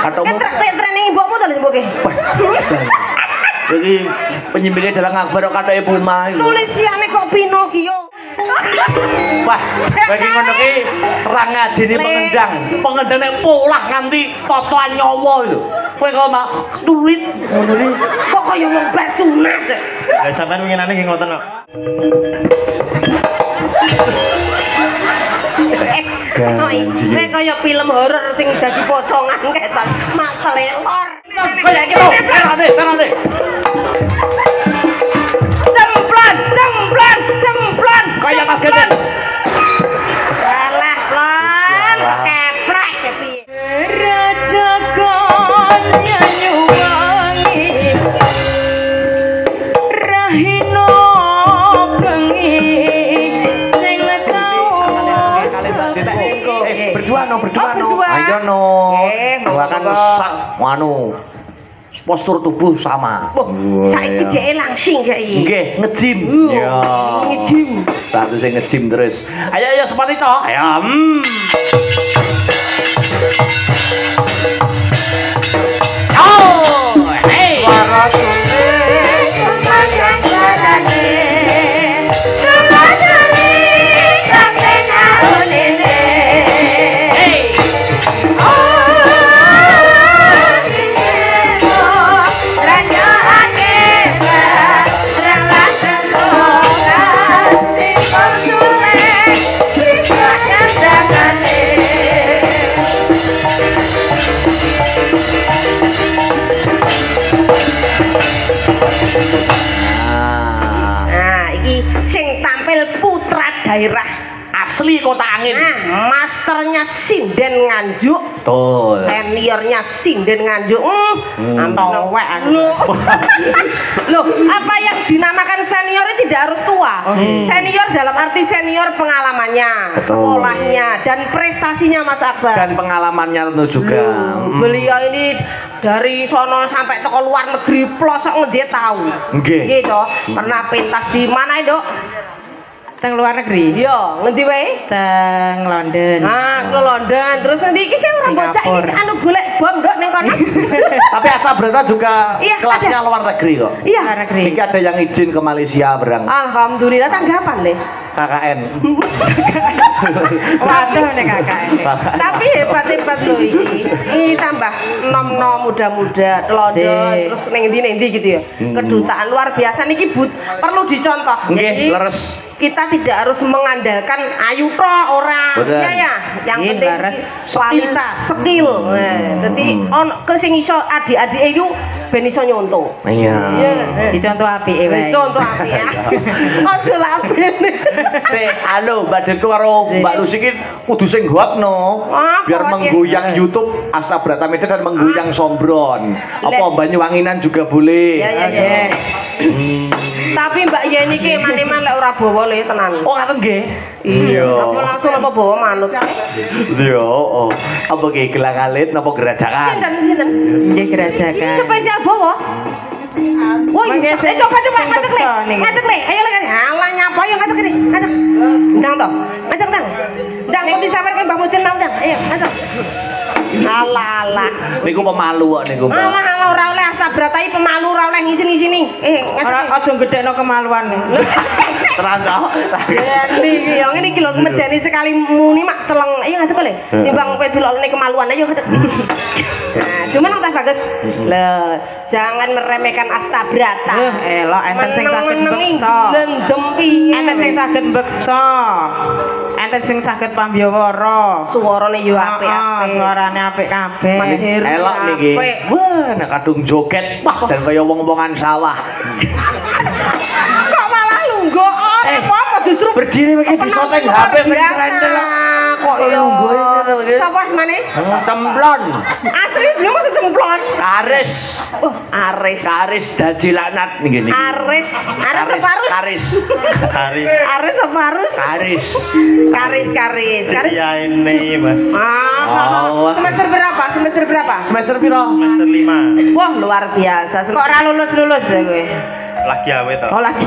Katomu. Training mbokmu to lho mboke. Iki penyimpine dalang akbar kok katoke Puma iki. Tulisiane kok Pinocchio. Wah, bagi ngono ki ra ngajeni pengendang. Pengendang nek polah nganti totoan nyawa lho. Kowe kok mak tulit ngono iki. Kok kaya wong bar sunat. Lah sampean winginane nggih ngoten kok. Kowe kaya film horor sing dadi pocongan keton. Maselor. Kaya iki lho, terane. Cemplan. Kaya Mas Geden. Alah, Plon. Keprek piye. Raja kon nyanyuwangi rahino bengi sing Berdua no. berdua. Ayo no. Monggo, Kan monggo. sak postur tubuh sama. Saiki dhek langsing saiki. Nggih, ngejim. Ya. Ngejim. Satu sing ngejim terus. Ayo sepati to. Ayo. Oh, hey. Nah, iki sing tampil putra daerah Asli Kota Angin. Nah, masternya Sinden Nganjuk, Betul. seniornya Sinden Nganjuk. Towek aku. Loh, apa yang dinamakan senior itu tidak harus tua. Senior dalam arti senior pengalamannya, Betul. sekolahnya, dan prestasinya Mas Akbar. Dan pengalamannya tentu juga. Beliau ini dari sono sampai toko luar negeri pelosok dia tahu. Nggih. Gitu. Pernah pentas di mana, Dok? teng luar negeri. Iya, ngendi wae? Teng London. Ah, ke London. Terus nanti iki kan ora bocah iki Singapura. anu golek bom ndok ning kono. Tapi Asa Brata juga Iya, kelasnya luar negeri kok. Iya. Luar negeri. Ini ada yang izin ke Malaysia berang Alhamdulillah tanggapan le. KKN. Waduh nek kakak ini. Tapi hebat-hebat loh iki. Ini tambah nom-nom muda-muda London Sik. terus ning endi gitu ya. Kedutaan luar biasa niki perlu dicontoh. Nggih, Jadi, leres. kita tidak harus mengandalkan ayu tok ora. Betul. Iya ya. Yang Iya, penting leres. kualitas, skill. Dadi ono ke sing iso adik-adik iku ben iso nyontoh. Iya. Dicontoh apike wae. Contoh api ya. Ojo lapen. Halo, Mbak Deko karo Mbak Lucy ki kudu sing hotno. Apa Biar wae? menggoyang YouTube Asa Brata Medan dan menggoyang Sombron. Apa Lek. Banyuwanginan juga boleh. Ya ya ya. Tapi Mbak Yeni ki mane-mane lek ora bawa le tenan. Oh, ngaten nggih. Apa langsung apa bawa manut? Iya, oh. Apa ki gelang alit napa gerajakan? Sinten? Nggih gerajakan. Spesial bawa. Wah, Mangke iya. sing- Coba sing ngadeg le. beksa nih. Ngadeg le. Ayo le. Alah nyapa yo ngadeg le. Ngadeg. Ndang to. Ngadeg ndang. Ndang kok disawerke Mbah Mudin mau ndang. Ayo ngadeg. Alah. Niku pemalu kok niku, Mbak. Alah ora oleh Asa Brata iki pemalu ora oleh ngisi-ngisini. Ora Ngadeg. aja gedhekno kemaluan. Terang to. Jadi yang ini kilo medeni sekali muni mak celeng. Ayo ngadeg le. Timbang kowe dilokne kemaluan ayo ngadeg. Nah, cuman Mas Bagus. Loh, jangan meremehkan Asta Brata. Elok enten sing saged Meneng-menengi beksa. glendem piye. Enten sing saged beksa. Enten sing saged pambyawara. Suarane yo apik-apik. Suarane apik kabeh. Mas Heru Elok niki. apik. Wah, nek kadung joget, wah jan kaya wong-wongan sawah. Kok malah lungguh apa justru Berdiri iki disoteng HP biasa. Kok yo sapa asmane? Cemplon. Asli jenenge mesti cemplon. Aris. Oh, Aris. Aris Daji Laknat niki niki. Aris apa Arus? Aris. Haris. Aris apa Arus? Aris. Karis. Ya ini Mas. Oh. Semester berapa? Semester piro? Semester 5. Wah, luar biasa. Kok ora lulus-lulus deh kowe? Lagi awe to. Oh lagi.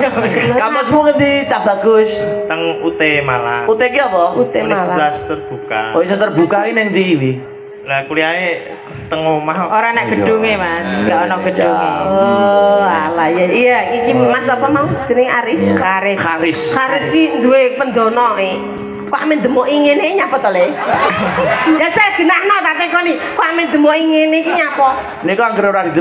Kampusmu ngendi, Cak Bagus? Teng UT Malang. UT ki apa? UT Malang. Universitas terbuka. Oh, iso terbuka ini ning ndi iki? Lah kuliahe teng omah. Ora nek gedunge, Mas. Gak ono gedunge. Oh, alah ya. Iya, iki Mas apa mau? Jenenge Aris. Karis. Karis sih duwe pendono kok amen demoki ngene nyapa to Le? Ya cek genahno tak tekoni. Kok amen demoki ngene iki nyapa? Niku anggere ora di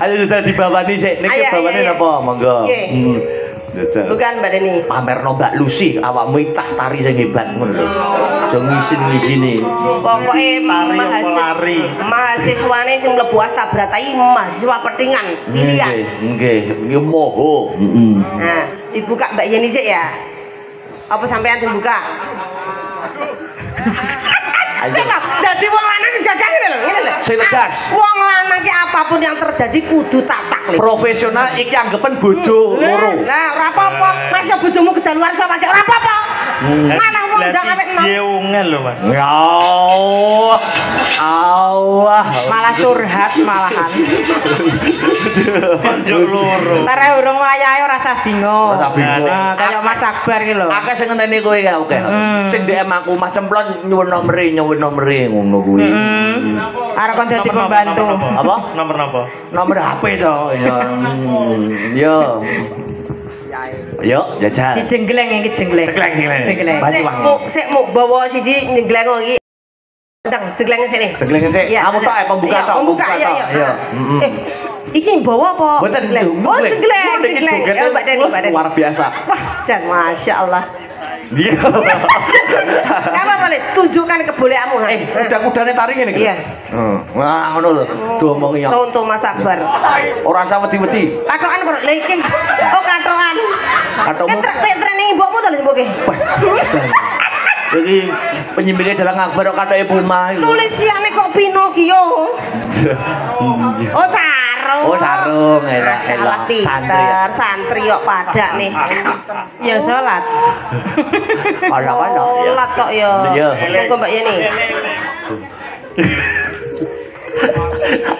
Ayo jajal dibawani sik. Niki bawane napa? Monggo. Jajal. Bukan Mbak Deni. Pamerno Mbak Lucy awakmu cah tari sing hebat ngono lho. Aja ngisin-ngisini. Pokoke mahasiswane sing mlebu Astabrata iki mahasiswa pertingan pilihan. Nggih, nggih moho. Heeh. Nah, dibuka Mbak Yeni sik ya. Apa sampean sing buka? Siapa? Dadi wong lanang gagah ngene lho. Sing tegas. Wong lanang ki apapun yang terjadi kudu tak taklif. Profesional iki anggapan bojo loro. Lah ora apa-apa. Mas bojomu kedaluan sapa ora apa-apa. Malah wong ndang awet nom. Jeungan lho, Mas. Ya Allah. Malah curhat malahan. Juk loro. Tare urung wayahe ora usah bingung. Ora usah bingung. Nah, kaya Mas Akbar ki lho. Akeh sing ngenteni kowe ya oke. Sing DM aku Mas Cemplon nyuwun nomere ngono kuwi. Arep kon dadi pembantu. Apa? Nomor napa? Nomor HP to. Ya. Yo. Yo, jajal. Iki jengleng iki jengleng. Jengleng. Sik mu bawa siji nyenggleng iki. Ndang jengleng sini. Jengleng sik. Kamu tok pembuka tok. Pembuka ya. Iya. Iki bawa apa? Mboten Oh, jengleng. Ya Mbak Deni, Mbak Deni. Luar biasa. Wah, jan masyaallah. Iya. Apa boleh tunjukkan kebolehanmu. Udah-udane tari ngene iki. Iya. Wah, ngono lho. Diomongi ya. Contoh Mas Akbar. Ora usah wedi-wedi. Katokan kok lha iki. Oh, katokan. Katomu. Training mbokmu to lho mboke. Jadi penyimbingnya dalam Akbar kok katoke Puma itu. Tulisannya kok Pinocchio. Oh, sarung. Oh, sarung. Enak. Santri kok pada nih. Ya salat. Ono-ono. Salat kok ya. Iya. Monggo Mbak Yeni.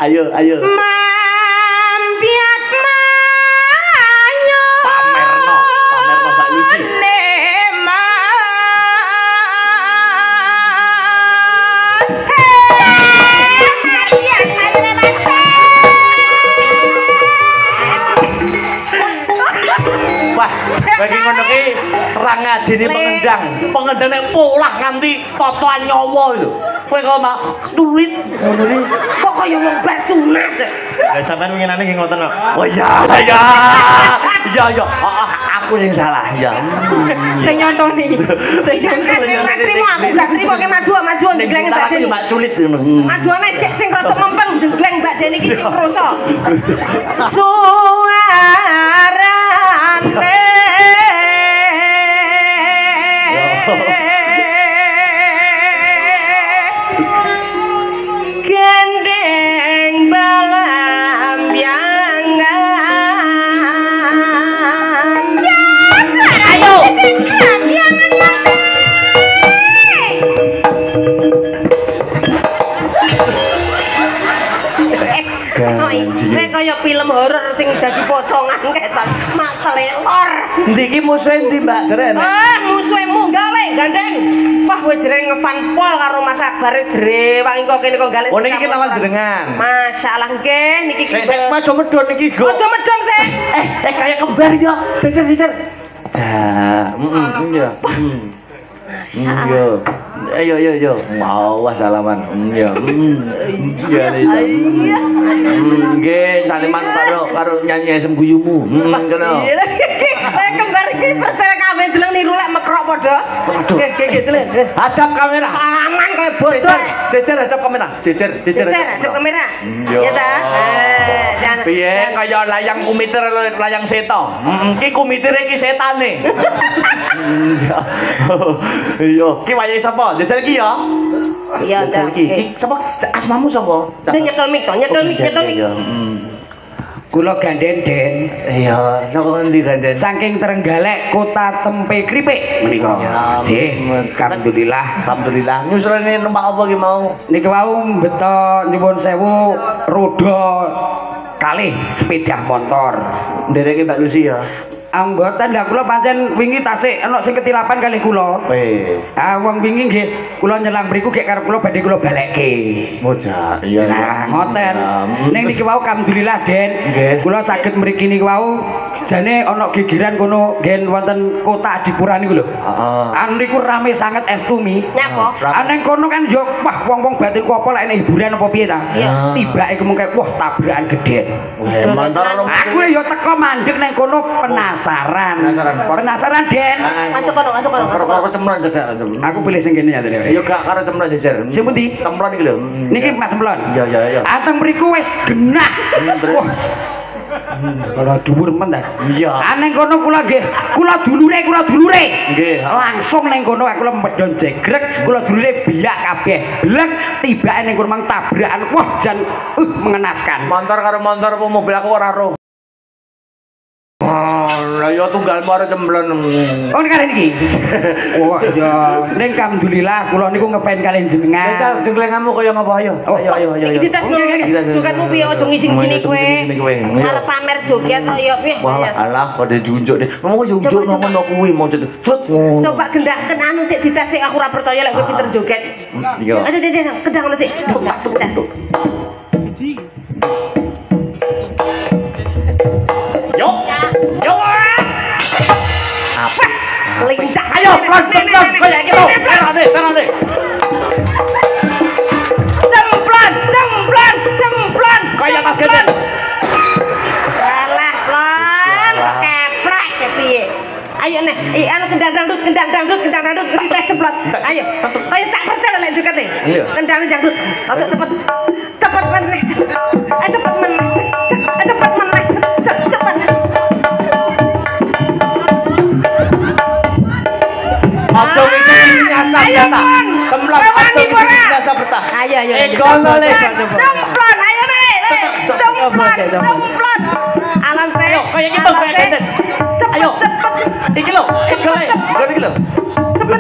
Ayo. Mampiat manyo. Pamerno Mbak Lucy. Wah, bagi ngono ki ra ngajeni pengendang nek polah nganti totoan nyawa lho. Kowe kok mak tulit ngono ki. Kok kaya wong bar sunat. Lah sampean winginane nggih ngoten kok. Oh iya. Aku sing salah ya. Sing nyontoni. Sing nyontoni. Trimo aku gak trimo ki maju jengleng Mbak Deni. Mak culit ngono. Majuane gek sing rada mempeng jengleng Mbak Deni iki sing kroso. Suarane gandeng balambiangan. Ayo. Nek kaya film horor sing dadi pocongan ketan makelor. Ndi iki musuhe ndi Mbak Jeren? Musuhe munggah le gandeng. Wah kowe jere ngefan pol karo Mas Akbar Dre. Wangi kok kene kok gale. Oh niki kenalan jenengan. Masyaallah nggih niki Sik maju medhon iki go. Aja medhon sik. Kayak kembar ya. Jejer. Iya. Ayo. Mau salaman. Iya. Nggih, saliman karo nyanyi asem guyumu. Ngono. Kowe kembar iki percaya kabeh deleng niru lek mekrok padha. Nggih, deleng. Hadap kamera. Aman kowe bodoh. Jejer hadap kamera. Jejer hadap kamera. Ya ta? Piye kaya layang kumitir layang seto. Iki kumitire iki setane. Iya, ki wayahe sapa? Jejer ki ya. Iya, Jejer ki. Sapa? Asmamu sapa? Nyekel mik. Kula gandhen Den. Iya, saka endi gandhen? Saking Trenggalek Kota Tempe Kripik menika. Nggih, alhamdulillah. Nyusulane numpak apa ki mau? Niki wau beto nyuwun sewu roda kalih sepeda motor. Ndereke Mbak Lucy ya. Mboten lah kula pancen wingi tasik ana sing ketilapan kalih kula. Wong wingi nggih kula nyelang mriku gek karep kula badhe kula balekke. Moja, iya. Nah, ngoten. Ning niki wau alhamdulillah Den. Kula saged mriki niki wau jane ana gegeran kono ngen wonten kota Adipura niku lho. Heeh. Niku rame sanget estumi. Nyapa? Ning kono kan yo wah wong-wong batiku apa lek hiburan apa piye ta? Tibake kemengke wah tabrakan gedhe. Aku yo teko mandeg ning kono penasaran Den. Antuk kono. Karo cemplon dadak. Aku pilih sing kene ya Den. Yo gak karo cemplon jejer. Sing pundi? Cemplon iki lho. Niki Mas Cemplon. Iya. Anteng mriku wis genah. Wah. Ora dhuwur men ta? Iya. Ning kono kula nggih, kula dulure. Nggih. Langsung ning kono kula medhon jegrek, kula dulure biak kabeh. Blek tibake ning kono mang tabrakan. Wah, jan mengenaskan. Motor karo motor apa mobil aku ora roh. Lah yo tunggal mare cemplon. Oh nek arek iki. Oh iya, ning alhamdulillah kula niku ngepen kalian jenengan. Wis jenglenganmu kaya ngapa ayo. Ayo. Iki ditasno. Jogetmu piye aja ngising-ngising kowe. Arep pamer joget kaya piye? Wah, alah pada diunjuk deh. Mau unjuk ngono kuwi mau cut. Coba gendaken anu sik ditas sik aku ora percaya lek kowe pinter joget. Iya. Ada kendang ngono sik. Yo. Apa? Lincah. Ayo, pelan kayak gitu. Terane. Cemplon. Kayak Mas Gede. Alah, pelan. Keprek piye? Ayo nih, anu kendang dangdut, kita ceplot. Ayo, kayak cak percaya lek joget nih. Kendang dangdut. Oke cepet. Cepet meneh. Cepet meneh. Aja wis nyasar kata. Cemplon aja wis nyasar betah. Ayo. Gono le. Cemplon, ayo nih. Cemplon. Alam saya. Ayo, kayak gitu kayak Gede. Ayo. Cepet. Iki lho, Gede iki lho. Cepet.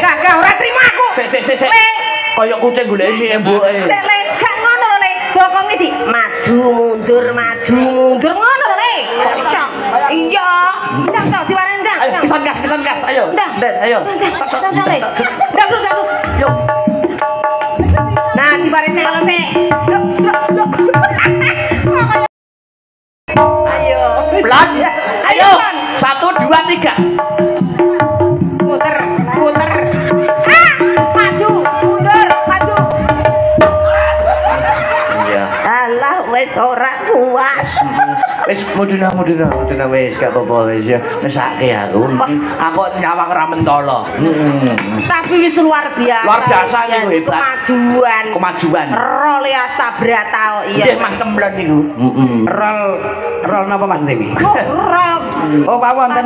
Gak ora terima aku. Sik. Kayak kucing goleki emboke. Sik le, gak ngono lho le. Bokonge di maju mundur ngono lho le. Kok iso? Iya. Ndang to diwarani ndang. Ayo pisan gas. Ayo. Den, ayo. Ndang. Yo. Nah, diwarani sik ngono sik. Yuk. Ayo. Pelan. Ayo. 1 2 3. Muter. Maju, mundur. Iya. Alah wis ora kuat. Wis muduna wis gak apa-apa wis ya. Wis ake aku. Aku nyawang ra mentolo. Tapi wis luar biasa. Luar biasa niku hebat. Kemajuan. Rol Astabrata kok iya. Nggih Mas Cemplon niku. Rol napa Mas Dewi? Rol. Oh Pak wonten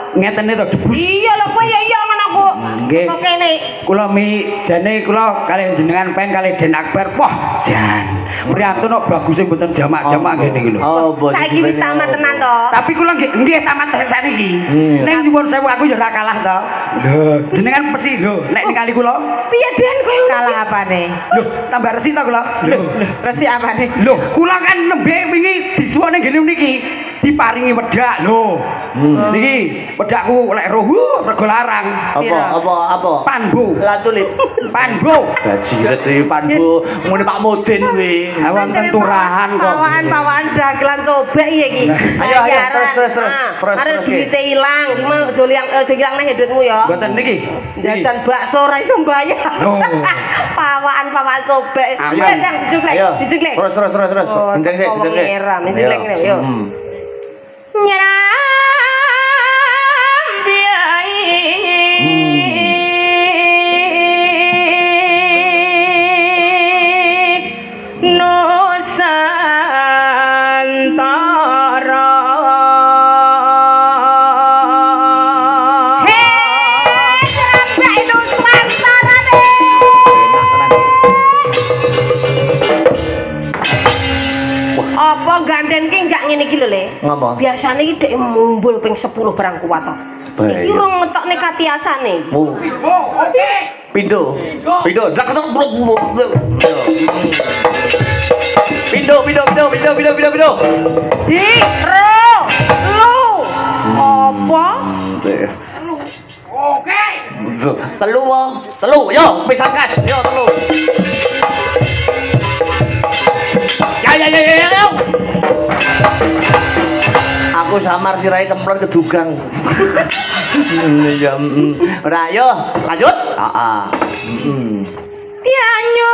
ngeten to debus. Iya lho kowe ya iya ngono kok. Nggih. Kok kene. Kula jane kula kalian jenengan pen kali Den Akbar. Wah, jan. Priyantun kok baguse mboten jamak-jamak ngene iki lho. Oh, saiki wis tamat tenan to. Tapi kula nggih tamat sakniki. Ning nyuwun sewu aku ya ora kalah to. Lho, jenengan mesti lho nek ningali kula. Piye Den kowe Kalah apane? Lho, tambah resi to kula. Lho, Resi apane? lho, kula kan nembe wingi disuwuk ning ngene niki diparingi wedak lho. Niki wedakku lek roh rego larang. Apa? Panbo. Lah tulip. Panbo. Gajiret iki Panbo ngene Pak Mudin kuwi. Wonten turahan kok. Pawaan dagelan sobek iki. Ayo, terus. Arep duwite ilang, iki mah aja ilang nang duitmu ya. Mboten niki. Jajan bakso ora iso mbayar. Oh. Pawaan sobek. Ayo. Ndang dijeglek. Terus. Kenceng sik. Ngeram, dijeglek ngene yo. Nyeram biai Nusantara. Apa ganden ki enggak ngene iki lho Le. Ngapa? Biasane iki dhek mumbul ping 10 barang kuat to. Iki rong metokne katiasane. Oh. Oke. Pindo. Dak tok. Pindo. Ji, ro, lu. Apa? Oke. Telu yo, pisan kas. Yo telu. Ya. Aku samar sirai cemplon kedugang. Ya, ora yo, lanjut. Heeh. Pianyo.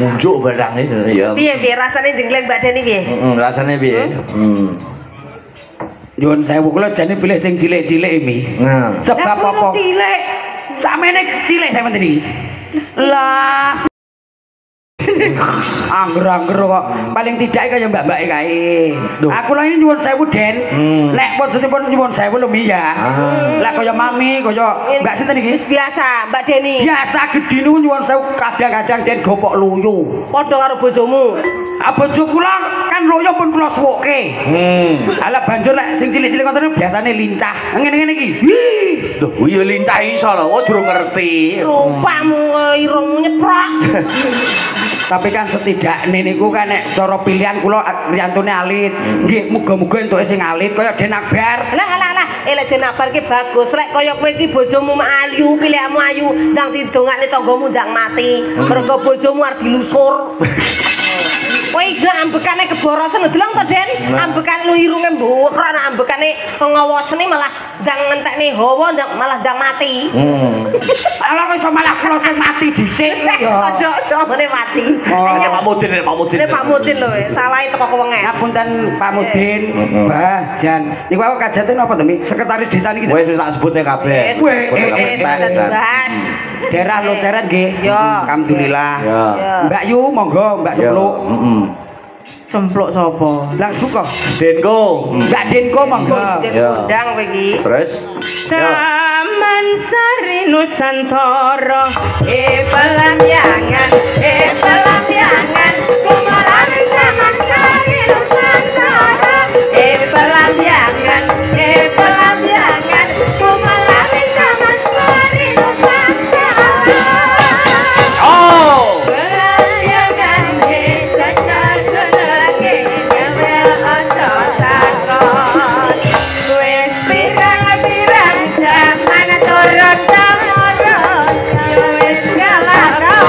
Munjuk barang itu ya. Piye rasane jengleng Mbak Deni piye? Rasane piye? Nyuwun sewu kula jane pilih sing cilik-cilik mi. Sebab apa? Cilik. Samene cilik sampeyan iki. Lah angger-angger kok paling tidak kaya mbak-mbake kae. Aku lah ini nyuwun sewu Den. Lek pun nyuwun sewu lho Mi ya. Lek kaya mami kaya Mbak sinten iki? Biasa Mbak Deni. Biasa gedhi niku nyuwun sewu kadang-kadang Den gopok loyo. Padha karo bojomu. Bojo kula kan loyo pun kula suwoke. Ala banjur lek sing cilik-cilik ngoten biasane lincah. Ngene-ngene iki. Lho, iya lincah iso lho, kok durung ngerti. Rupamu irungmu nyeprok. Tapi kan setidaknya niku kan nek cara pilihan kula riyantune alit. Nggih, muga-muga entuke sing alit kaya Den Akbar. Lah, lek Den Akbar ki bagus. Lek kaya kowe iki bojomu ayu, pilihanmu ayu, ndang didongakne tanggamu ndang mati. Mergo bojomu arep dilusur. Kowe iki ambekane keborosen delong to Den. Ambekan lu irunge mbok, ana ambekane ngawosne malah ndang ngentekne hawa ndang malah ndang mati. Ala kok iso malah kula sing mati dhisik ya. Aja ngene mati. Pak Mudin lho, salah teko kewengen. Ngapunten Pak Mudin, Mbah Jan. Niku aku kajate napa to Mi? Sekretaris desa niki. Wis tak sebutne kabeh. Bahas. Daerah Loceret nggih. Alhamdulillah. Mbak Yu monggo Mbak Cempluk. Cempluk sapa? Langsung kok. Denko. Mbak Denko monggo. Undang kowe iki. Terus Taman Sari Nusantara Pelamyangan Kumalan Taman Sari Nusantara Pelamyangan Kumalan Taman Sari Nusantara Pelamyangan desa senenge nyawel aja takon wis pirang-pirang jaman turun temurun wis kelakon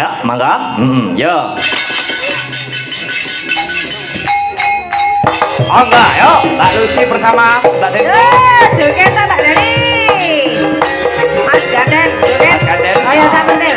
Ya, mangga. Ya. Oh enggak, yuk Mbak Lucy bersama Mbak Dewi. Joget Mbak Dani. Mas Ganden, joget. Mas Ganden. Oh ya, tak penting.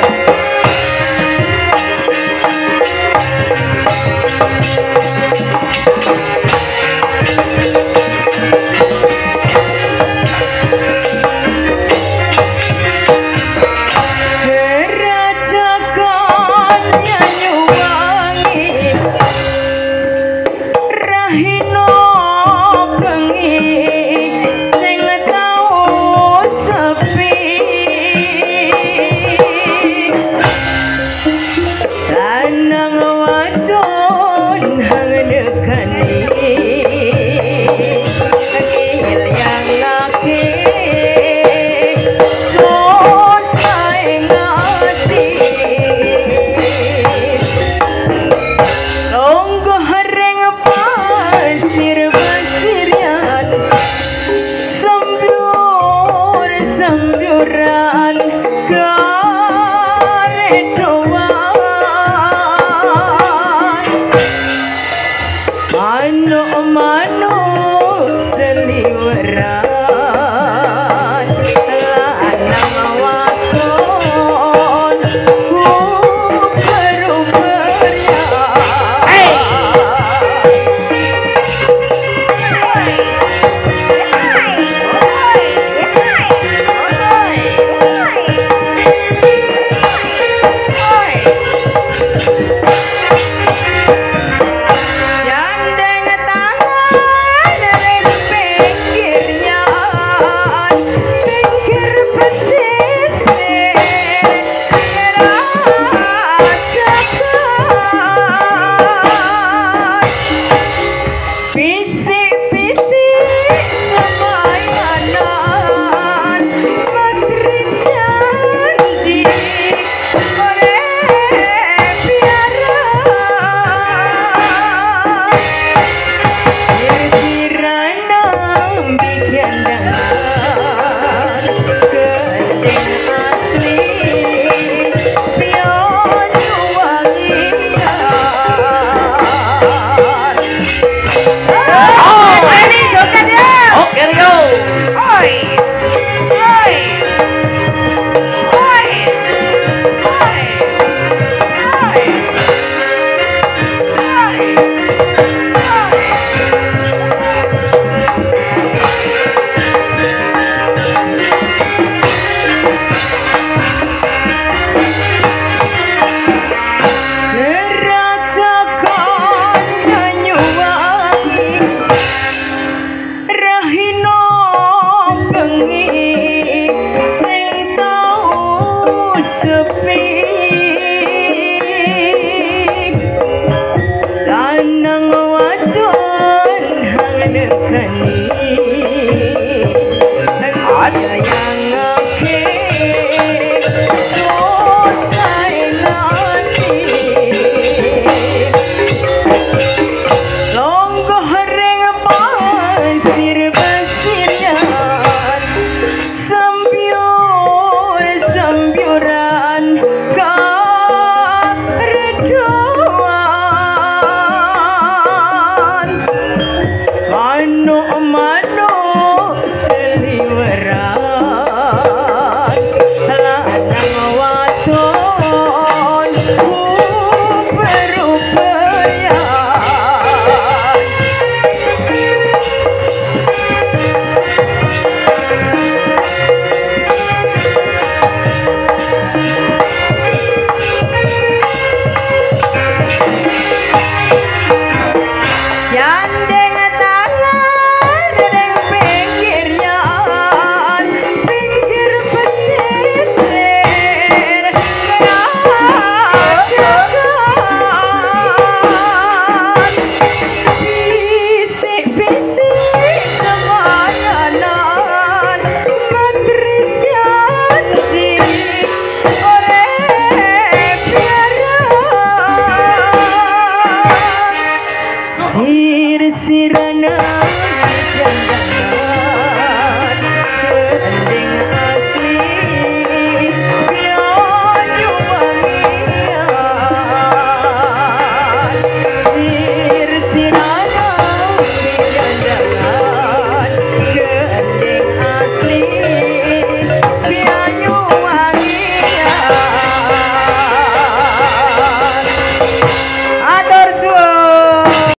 Longgo ring pasir